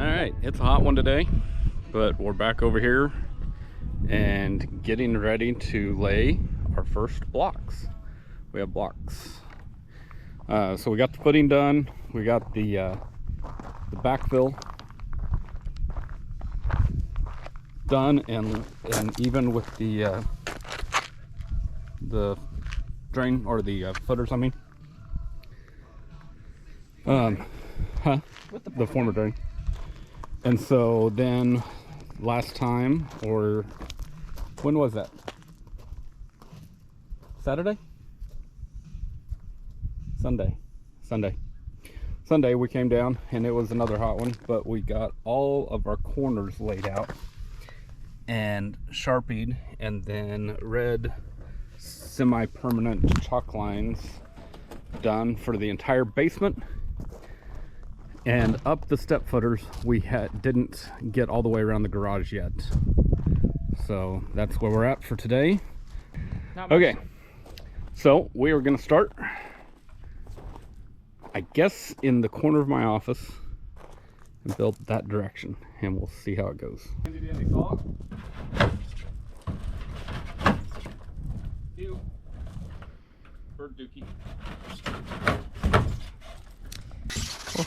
Alright, it's a hot one today, but we're back over here and getting ready to lay our first blocks. We have blocks. So we got the footing done, we got the backfill done, and even with the drain, or the footers, I mean. With the former drain. And so then last time, or when was that? Saturday? Sunday we came down and it was another hot one, but we got all of our corners laid out and sharpied, and then red semi-permanent chalk lines done for the entire basement. And up the step footers, we didn't get all the way around the garage yet. So that's where we're at for today. Okay, so we are going to start, I guess, in the corner of my office and build that direction, and we'll see how it goes. Bird dookie.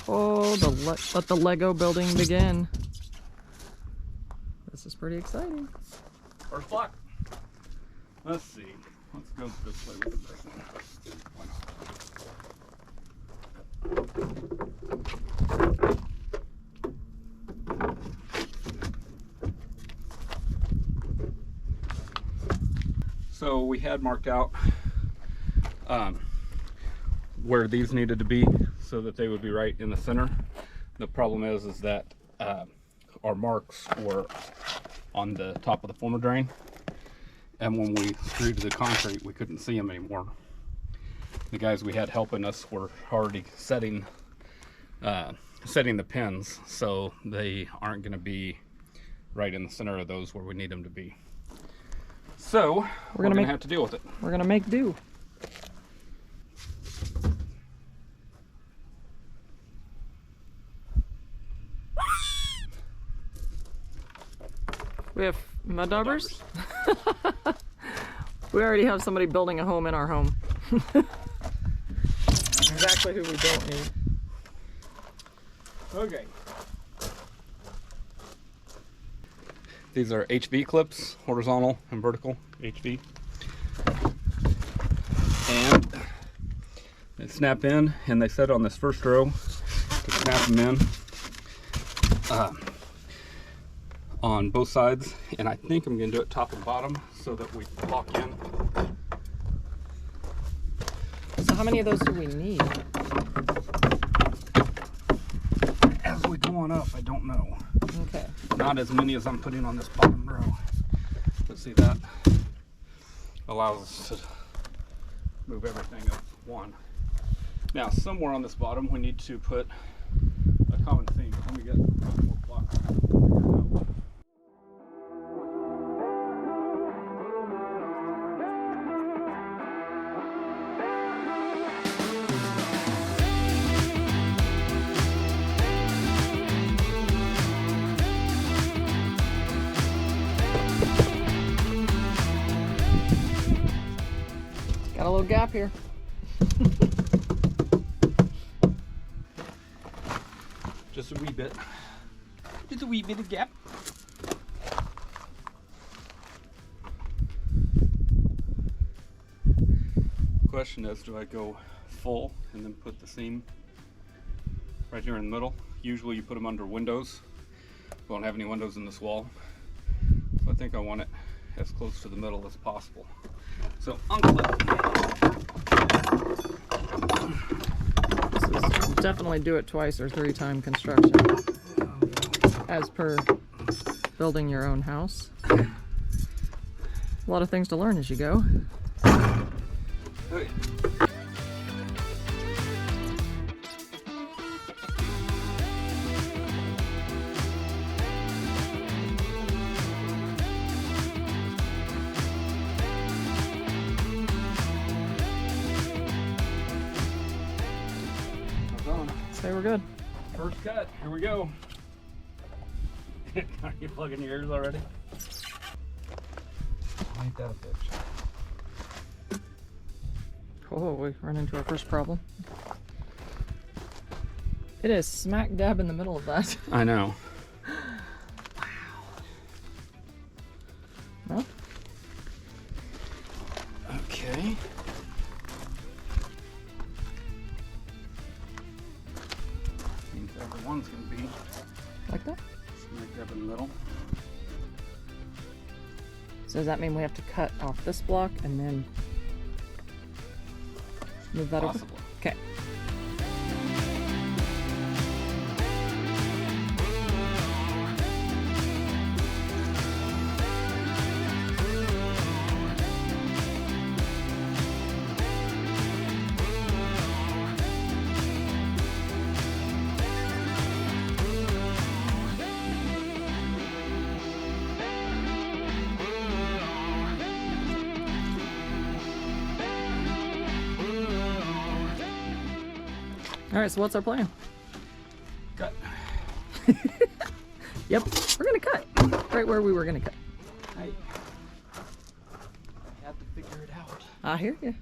Oh, let the Lego building begin. This is pretty exciting. First block. Let's see. Let's go this way with the first one. So we had marked out where these needed to be so that they would be right in the center. The problem is that our marks were on the top of the former drain, and when we screwed the concrete we couldn't see them anymore. The guys we had helping us were already setting the pins, so they aren't going to be right in the center of those where we need them to be. So we're gonna have to deal with it. We're gonna make do. We have mud daubers. We already have somebody building a home in our home. Exactly who we don't need. Okay. These are HV clips, horizontal and vertical HV. And they snap in, and they set on this first row to snap them in on both sides. And I think I'm going to do it top and bottom so that we lock in. So how many of those do we need? As we go on up, I don't know. Okay. Not as many as I'm putting on this bottom row. But see, that allows us to move everything up one. Now, somewhere on this bottom, we need to put a common seam. Let me get one more block. Got a little gap here. Just a wee bit. Just a wee bit of gap. Question is, do I go full and then put the seam right here in the middle? Usually you put them under windows. We don't have any windows in this wall, so I think I want it as close to the middle as possible. So unclip. This is definitely do it twice or 3 time construction, as per building your own house. A lot of things to learn as you go. Okay. Say we're good. First cut, here we go. Are you plugging your ears already? Ain't that a bitch? Oh, we run into our first problem. It is smack dab in the middle of that. I know. Well, okay. Means everyone's gonna be like that. smack dab in the middle. So does that mean we have to cut off this block and then move that over? Possibly. Okay. All right, so what's our plan? Cut. Yep, we're gonna cut right where we were gonna cut. I have to figure it out. I hear you.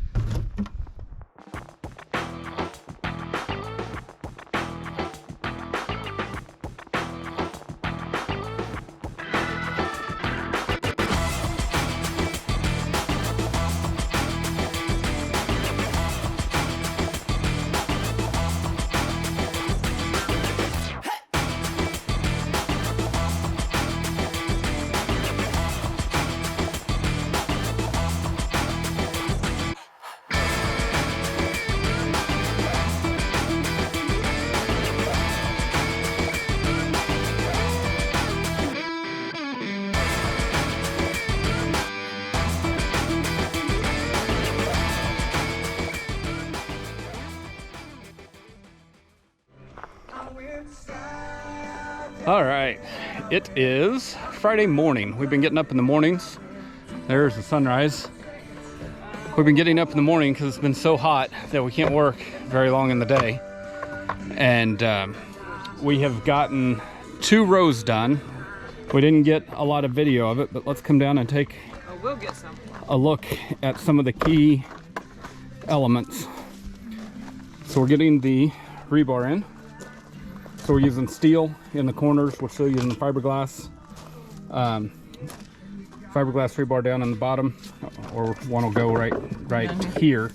All right, it is Friday morning. We've been getting up in the mornings. There's the sunrise. We've been getting up in the morning because it's been so hot that we can't work very long in the day. And we have gotten 2 rows done. We didn't get a lot of video of it, but let's come down and take We'll get some. a look at some of the key elements. So we're getting the rebar in. So we're using steel in the corners. We're still using fiberglass. Fiberglass rebar down on the bottom, or one will go right here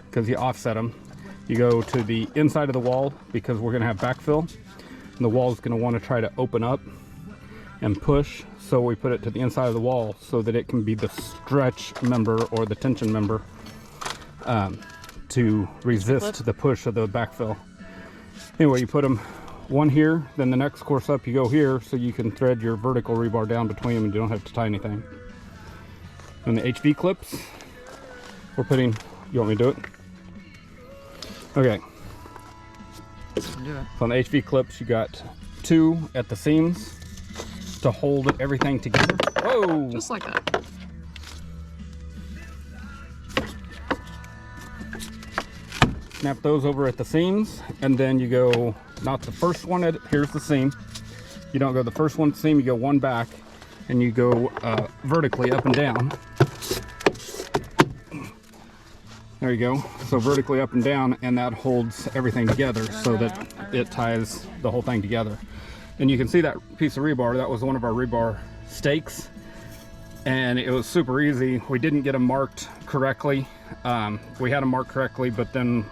because you offset them. You go to the inside of the wall because we're going to have backfill. And the wall is going to want to try to open up and push. So we put it to the inside of the wall so that it can be the stretch member or the tension member to resist the push of the backfill. Anyway, you put them one here, then the next course up you go here so you can thread your vertical rebar down between them and you don't have to tie anything. And the HV clips, we're putting, you want me to do it? Okay. Do it. So on the HV clips you got 2 at the seams to hold everything together. Whoa! Just like that. Snap those over at the seams, and then you go, not the first one, here's the seam. You don't go the first one seam, you go one back, and you go vertically up and down. There you go. So vertically up and down, and that holds everything together so that it ties the whole thing together. And you can see that piece of rebar, that was one of our rebar stakes. And it was super easy. We didn't get them marked correctly. We had them marked correctly, but then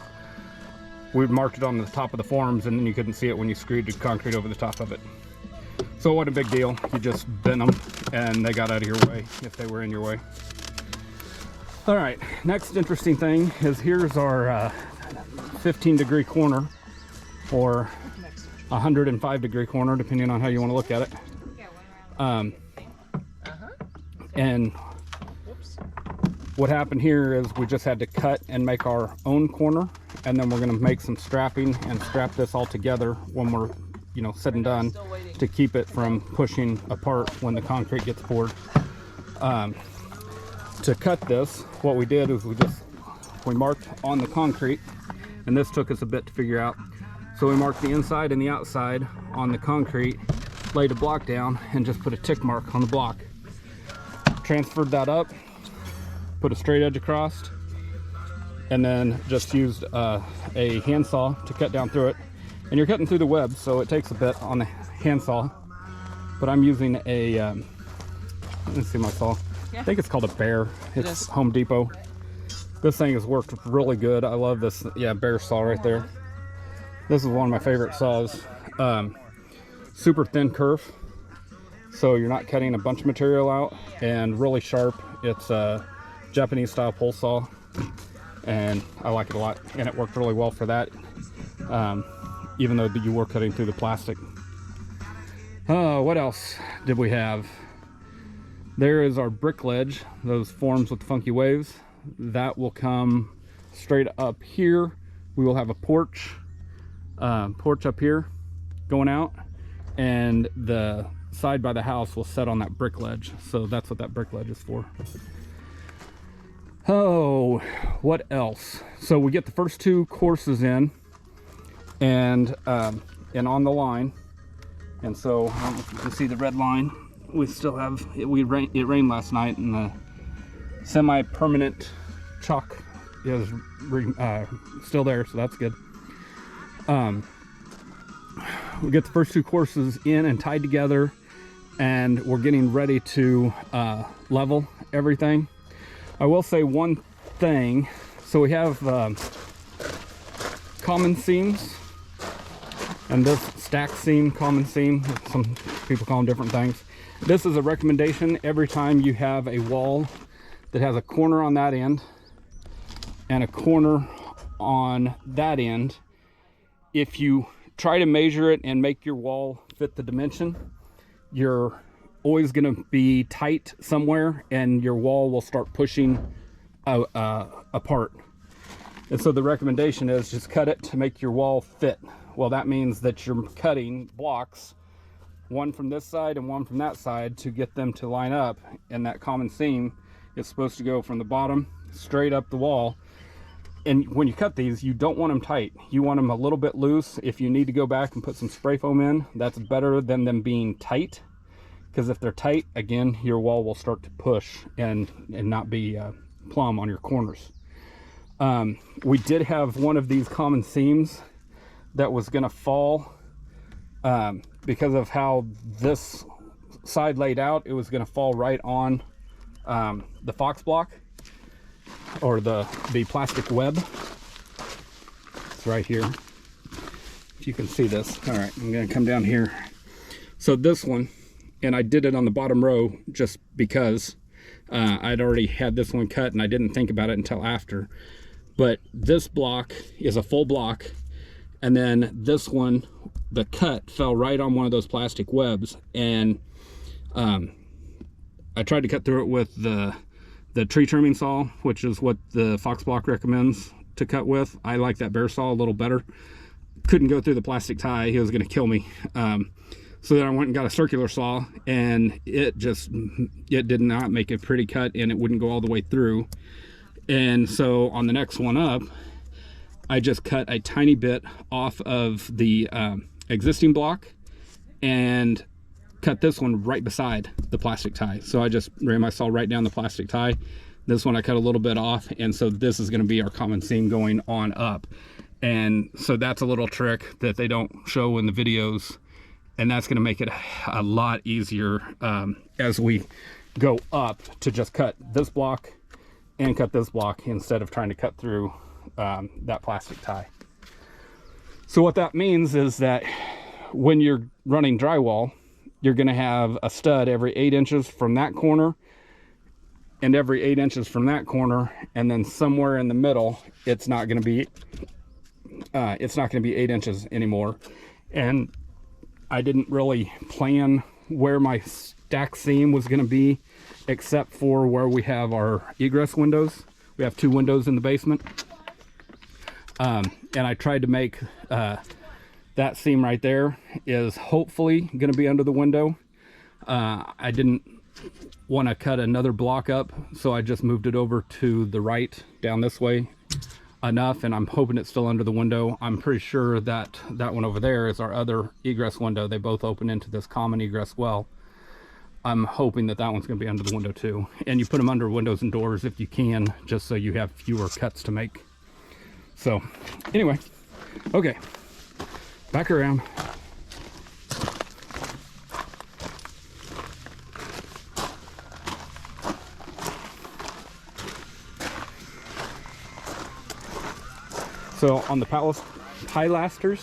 we marked it on the top of the forms, and then you couldn't see it when you screwed the concrete over the top of it. So it wasn't a big deal. You just bent them, and they got out of your way if they were in your way. All right, next interesting thing is here's our 15-degree corner, or 105-degree corner, depending on how you want to look at it. And what happened here is we just had to cut and make our own corner, and then we're going to make some strapping and strap this all together when we're, said and done, to keep it from pushing apart when the concrete gets poured. To cut this, what we did is we marked on the concrete, and this took us a bit to figure out. So we marked the inside and the outside on the concrete laid a block down and just put a tick mark on the block. Transferred that up, put a straight edge across, and then just used a handsaw to cut down through it. And you're cutting through the web, so it takes a bit on the handsaw. But I'm using a, let me see my saw. Yeah. I think it's called a Bear. It's Home Depot. This thing has worked really good. I love this, yeah, Bear saw right there. This is one of my favorite saws. Super thin kerf, so you're not cutting a bunch of material out, and really sharp. It's a Japanese style pole saw, and I like it a lot, and it worked really well for that, even though you were cutting through the plastic. What else did we have? There is our brick ledge, those forms with funky waves. That will come straight up here. We will have a porch up here going out, and the side by the house will set on that brick ledge. So that's what that brick ledge is for. Oh, what else? So we get the first 2 courses in, and on the line. And so I don't know if you can see the red line. We still have it. It rained last night, and the semi-permanent chalk is still there, so that's good. We get the first 2 courses in and tied together, and we're getting ready to level everything. I will say one thing. So we have common seams, and this stack seam, common seam, some people call them different things. This is a recommendation every time you have a wall that has a corner on that end and a corner on that end. If you try to measure it and make your wall fit the dimension, you're always going to be tight somewhere, and your wall will start pushing apart. And so the recommendation is just cut it to make your wall fit. Well, that means that you're cutting blocks, one from this side and one from that side, to get them to line up. And that common seam is supposed to go from the bottom straight up the wall. And when you cut these, you don't want them tight. You want them a little bit loose. If you need to go back and put some spray foam in, that's better than them being tight. Because if they're tight, again, your wall will start to push and not be plumb on your corners. We did have one of these common seams that was going to fall because of how this side laid out. It was going to fall right on the Fox block, or the plastic web. It's right here, if you can see this. All right, I'm going to come down here. So this one, and I did it on the bottom row just because I'd already had this one cut and I didn't think about it until after. But this block is a full block, and then this one, the cut fell right on one of those plastic webs, and I tried to cut through it with the tree trimming saw, which is what the Fox block recommends to cut with. I like that Bear saw a little better. Couldn't go through the plastic tie. He was going to kill me. So then I went and got a circular saw, and it did not make a pretty cut, and it wouldn't go all the way through. And so on the next one up, I just cut a tiny bit off of the existing block and cut this one right beside the plastic tie. So I just ran my saw right down the plastic tie. This one I cut a little bit off, and so this is going to be our common seam going on up. And so that's a little trick that they don't show in the videos, and that's going to make it a lot easier as we go up, to just cut this block and cut this block instead of trying to cut through that plastic tie. So what that means is that when you're running drywall, you're going to have a stud every 8 inches from that corner, and every 8 inches from that corner, and then somewhere in the middle, it's not going to be 8 inches anymore. And I didn't really plan where my stack seam was going to be, except for where we have our egress windows. We have 2 windows in the basement, and I tried to make that seam right there is hopefully going to be under the window. I didn't want to cut another block up, so I just moved it over to the right down this way enough, and I'm hoping it's still under the window. I'm pretty sure that that one over there is our other egress window. They both open into this common egress well. I'm hoping that that one's going to be under the window too. And you put them under windows and doors if you can, just so you have fewer cuts to make. So anyway, okay, back around. So on the pilasters,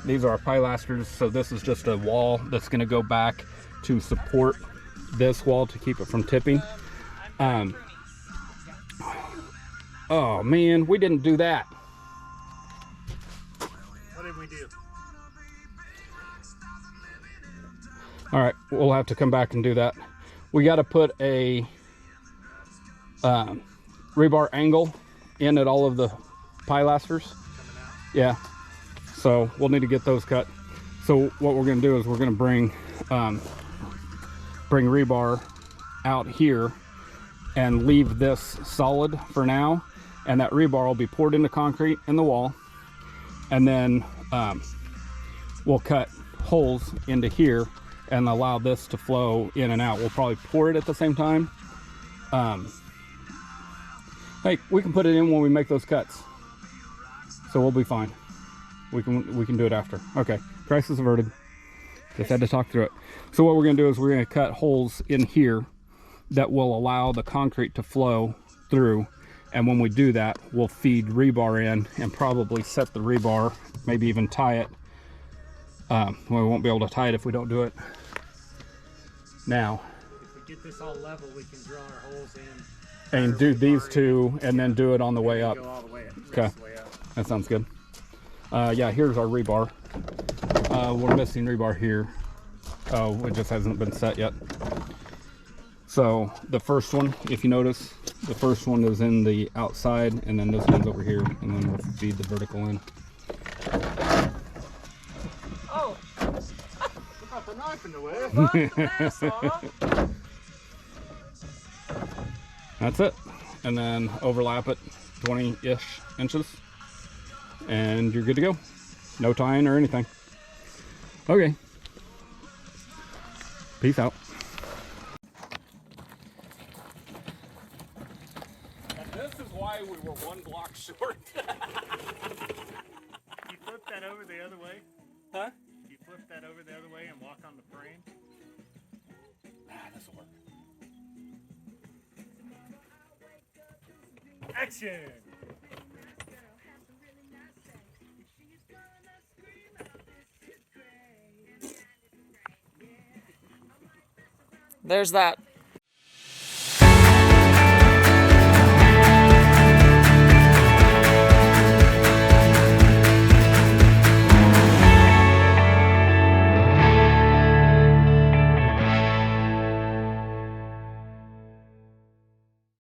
these are our pilasters. So this is just a wall that's going to go back to support this wall to keep it from tipping. Oh man, we didn't do that. What did we do? All right, we'll have to come back and do that. We got to put a rebar angle in at all of the pilasters. Yeah, so we'll need to get those cut. So what we're going to do is we're going to bring rebar out here and leave this solid for now, and that rebar will be poured into concrete in the wall, and then we'll cut holes into here and allow this to flow in and out. We'll probably pour it at the same time. Hey, we can put it in when we make those cuts, so we'll be fine. We can do it after. Okay, crisis averted. Just had to talk through it. So what we're going to do is we're going to cut holes in here that will allow the concrete to flow through, and when we do that, we'll feed rebar in and probably set the rebar, maybe even tie it. Well, we won't be able to tie it if we don't do it now. If we get this all level, we can drill our holes in. And do these two, and then do it on the way up. Go all the way up. Okay, that sounds good. Yeah, here's our rebar. We're missing rebar here. Oh, it just hasn't been set yet. So the first one, if you notice, the first one is in the outside, and then this one's over here, and then we'll feed the vertical in. Oh, we got the knife in the way. That's it. And then overlap it 20-ish inches, and you're good to go. No tying or anything. Okay. Peace out. And this is why we were one block short. You flip that over the other way? Huh? You flip that over the other way and walk on the frame? This will work. Action! There's that.